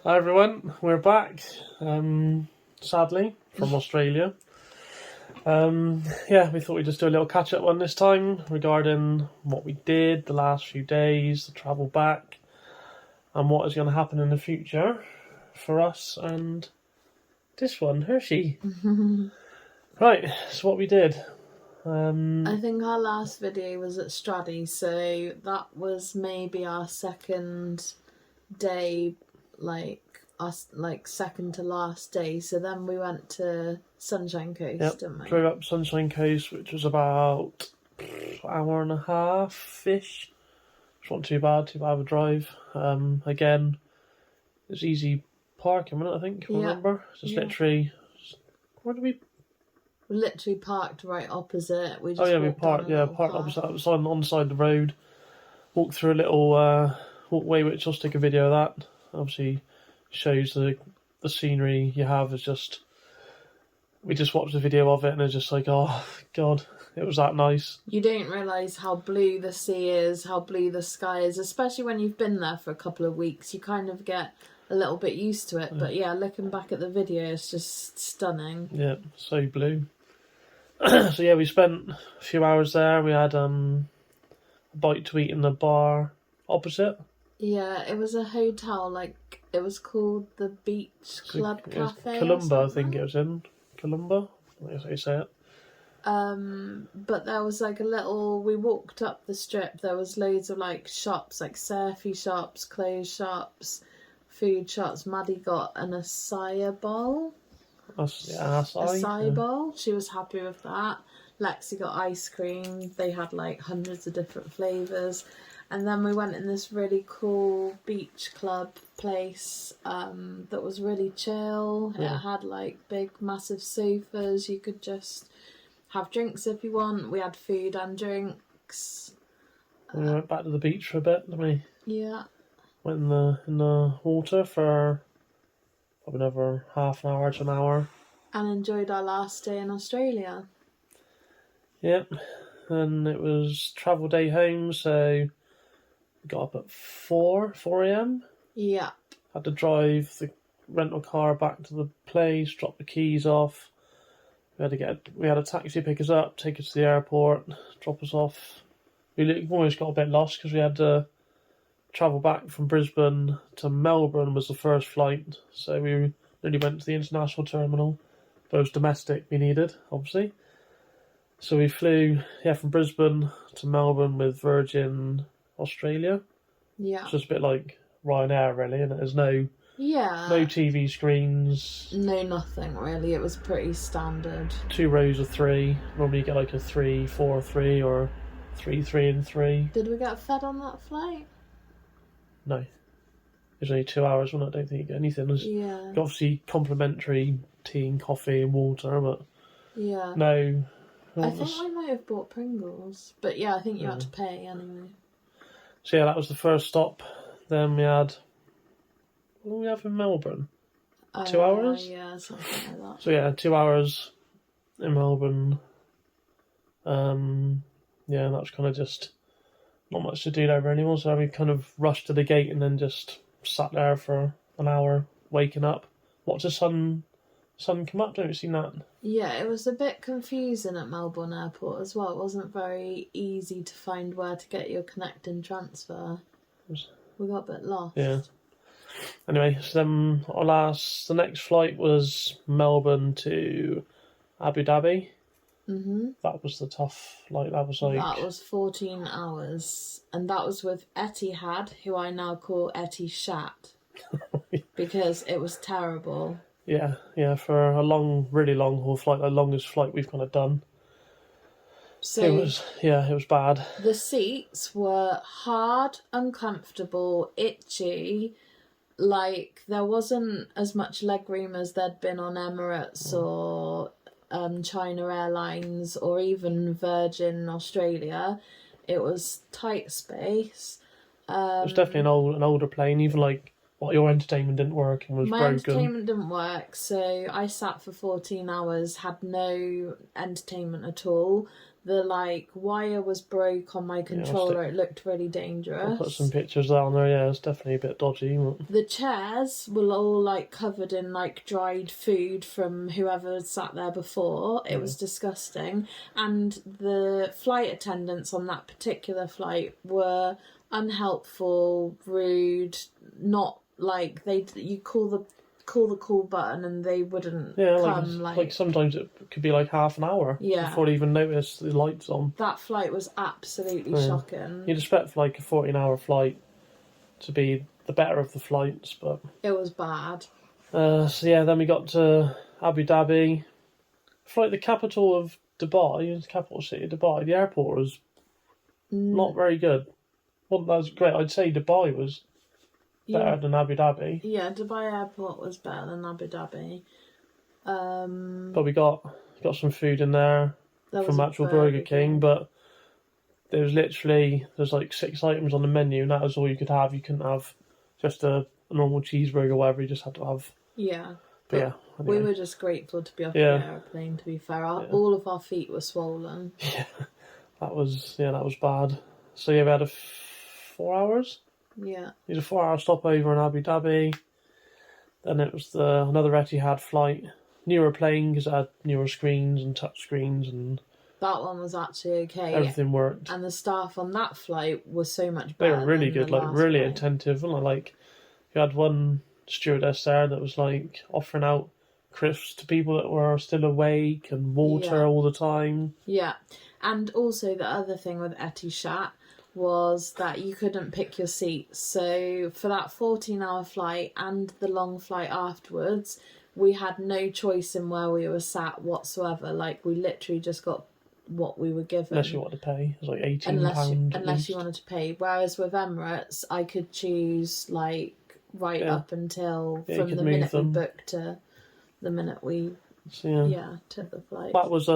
Hi everyone, we're back, sadly, from Australia. We thought we'd just do a little catch-up one this time regarding what we did the last few days, the travel back, and what is going to happen in the future for us and this one, Hershey. Right, so what we did. I think our last video was at Straddy, so that was maybe our second day, second to last day. So then we went to Sunshine Coast, didn't we? Drove up Sunshine Coast, which was about an hour and a half-ish. It's not too bad of a drive. Again, it's easy parking, wasn't it, I think, if I remember. Just literally, where did we... We literally parked right opposite. We parked opposite. It was on the side of the road. Walked through a little walkway, which I'll stick a video of that. Obviously, shows the scenery you have. Is just we just watched the video of it, and it's just like, oh god, it was that nice. You don't realise how blue the sea is, how blue the sky is, especially when you've been there for a couple of weeks. You kind of get a little bit used to it. But yeah, looking back at the video, it's just stunning. Yeah, so blue. So yeah, we spent a few hours there. We had a bite to eat in the bar opposite. Yeah, it was a hotel, it was called the Beach Club Cafe. Columba, I think it was in. Columba? That's how you say it. But there was we walked up the strip, there was loads of shops, surfy shops, clothes shops, food shops. Maddie got an acai bowl. Acai bowl. She was happy with that. Lexi got ice cream. They had hundreds of different flavours. And then we went in this really cool beach club place that was really chill. Yeah. It had big massive sofas. You could just have drinks if you want. We had food and drinks. We went back to the beach for a bit, didn't we? Yeah. Went in the water for probably another half an hour to an hour. And enjoyed our last day in Australia. Yep. And it was travel day home, so we got up at 4 a.m. Yeah. Had to drive the rental car back to the place, drop the keys off. We had a taxi pick us up, take us to the airport, drop us off. We almost got a bit lost because we had to travel back from Brisbane to Melbourne was the first flight, so we only went to the international terminal, but it was domestic we needed, obviously. So we flew from Brisbane to Melbourne with Virgin Australia. Yeah. It's just a bit like Ryanair, really, and there's no TV screens. No, nothing really. It was pretty standard. 2 rows of 3. Normally you get a 3, 4, 3 or 3, 3 and 3. Did we get fed on that flight? No. It was only 2 hours, wasn't it? I don't think you get anything. Obviously complimentary tea and coffee and water, but no. I think we might have bought Pringles. But yeah, I think you had to pay anyway. So yeah, that was the first stop. Then we had... What did we have in Melbourne? 2 hours? Yeah, something like that. So yeah, 2 hours in Melbourne. And that was kind of just not much to do there anymore. So we kind of rushed to the gate and then just sat there for an hour, waking up. Watched the sun come up. Don't you see that? Yeah, it was a bit confusing at Melbourne Airport as well. It wasn't very easy to find where to get your connect and transfer. We got a bit lost. Yeah. Anyway, so then the next flight was Melbourne to Abu Dhabi. Mm-hmm. That was the tough flight. That was 14 hours, and that was with Etihad, who I now call Etihad, because it was terrible. Yeah, for a really long haul flight, the longest flight we've kind of done. So it was bad. The seats were hard, uncomfortable, itchy. There wasn't as much legroom as there'd been on Emirates or China Airlines or even Virgin Australia. It was tight space. It was definitely an older plane. Even your entertainment didn't work and was broken. My entertainment didn't work, so I sat for 14 hours, had no entertainment at all. The like wire was broke on my controller. It looked really I'll dangerous. put some pictures down there. Yeah, it's definitely a bit dodgy. But... The chairs were all like covered in like dried food from whoever had sat there before. It was disgusting. And the flight attendants on that particular flight were unhelpful, rude, not like you call the call button and they wouldn't come. Like sometimes it could be like half an hour before they even notice the lights on. That flight was absolutely shocking. You'd expect like a 14-hour flight to be the better of the flights, but it was bad. So yeah, then we got to Abu Dhabi. For like the capital of Dubai, the capital city of Dubai, the airport was not very good. Well, that was great. I'd say Dubai was better than Abu Dhabi. Yeah, Dubai airport was better than Abu Dhabi. But we got some food in there from actual Burger King, but there's like 6 items on the menu, and that was all you could have. You couldn't have just a normal cheeseburger or whatever. You just had to have. Yeah. But yeah, anyway. We were just grateful to be off the airplane. To be fair, all of our feet were swollen. Yeah, that was bad. So yeah, we had 4 hours. Yeah. It was a 4-hour stopover in Abu Dhabi. Then it was another Etihad flight, newer plane because it had newer screens and touch screens, and that one was actually okay. Everything worked. And the staff on that flight was so much better. They were really good, like really flight. attentive. And like, you had one stewardess there that was like offering out crisps to people that were still awake and water all the time. Yeah, and also the other thing with Etihad was that you couldn't pick your seats. So for that 14-hour flight and the long flight afterwards, we had no choice in where we were sat whatsoever. Like, we literally just got what we were given. Unless you wanted to pay. It was like £18. Unless you wanted to pay. Whereas with Emirates, I could choose like up until from the minute we booked to the minute we took the flight. That was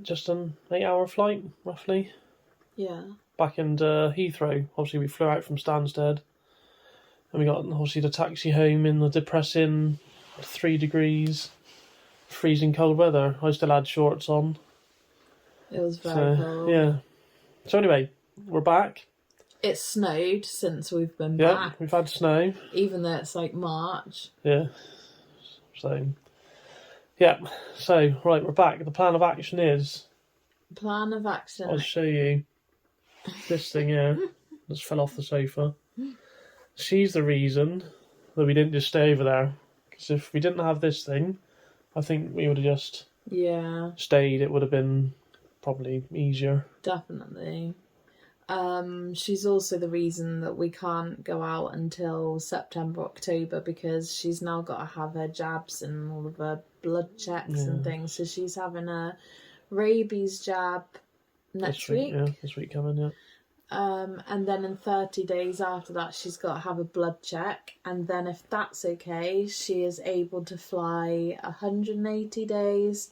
just an 8-hour flight, roughly. Yeah. Back into Heathrow. Obviously, we flew out from Stansted, and we got obviously the taxi home in the depressing 3 degrees, freezing cold weather. I still had shorts on. It was very cold. Yeah. So anyway, we're back. It snowed since we've been back. Yeah, we've had snow. Even though it's like March. Yeah. So, right, we're back. The plan of action is... Plan of action. I'll show you this thing here. Just fell off the sofa. She's the reason that we didn't just stay over there. Because if we didn't have this thing, I think we would have just stayed. It would have been probably easier. Definitely. She's also the reason that we can't go out until September, October, because she's now got to have her jabs and all of her blood checks and things. So she's having a rabies jab next week. Yeah, this week coming, yeah. And then in 30 days after that, she's got to have a blood check. And then if that's okay, she is able to fly 180 days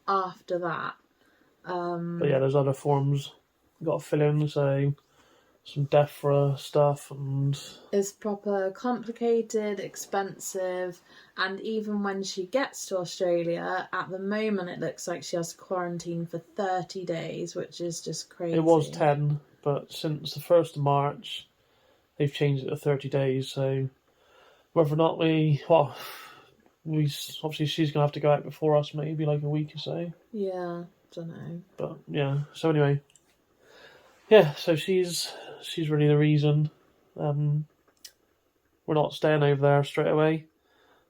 after that. But yeah, there's other forms got to fill in, so some DEFRA stuff, and it's proper complicated, expensive, and even when she gets to Australia, at the moment it looks like she has to quarantine for 30 days, which is just crazy. It was 10, but since the 1st of March they've changed it to 30 days, so whether or not we obviously she's going to have to go out before us, maybe like a week or so. Yeah, don't know. But yeah, so anyway, yeah, so she's really the reason. We're not staying over there straight away.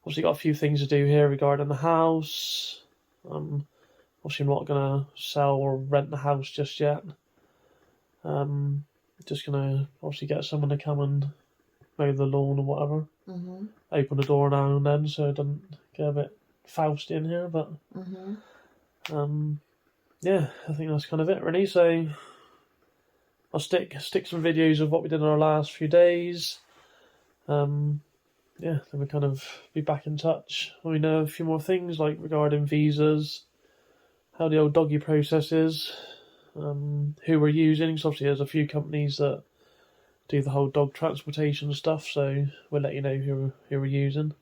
Obviously got a few things to do here regarding the house. Obviously I'm not going to sell or rent the house just yet. Just going to obviously get someone to come and mow the lawn or whatever. Mm-hmm. Open the door now and then so it doesn't get a bit Faust in here, but yeah, I think that's kind of it really. So I'll stick some videos of what we did in our last few days. Then we'll kind of be back in touch when we know a few more things, like regarding visas, how the old doggy process is, who we're using. So obviously there's a few companies that do the whole dog transportation stuff, so we'll let you know who we're using.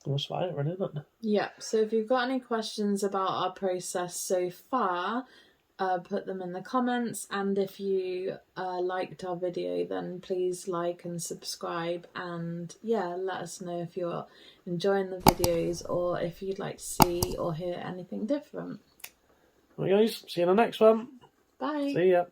That's about it, really, isn't it? Yeah, so if you've got any questions about our process so far, put them in the comments, and if you liked our video, then please like and subscribe, and yeah, let us know if you're enjoying the videos or if you'd like to see or hear anything different. Well, guys, see you in the next one. Bye. See ya.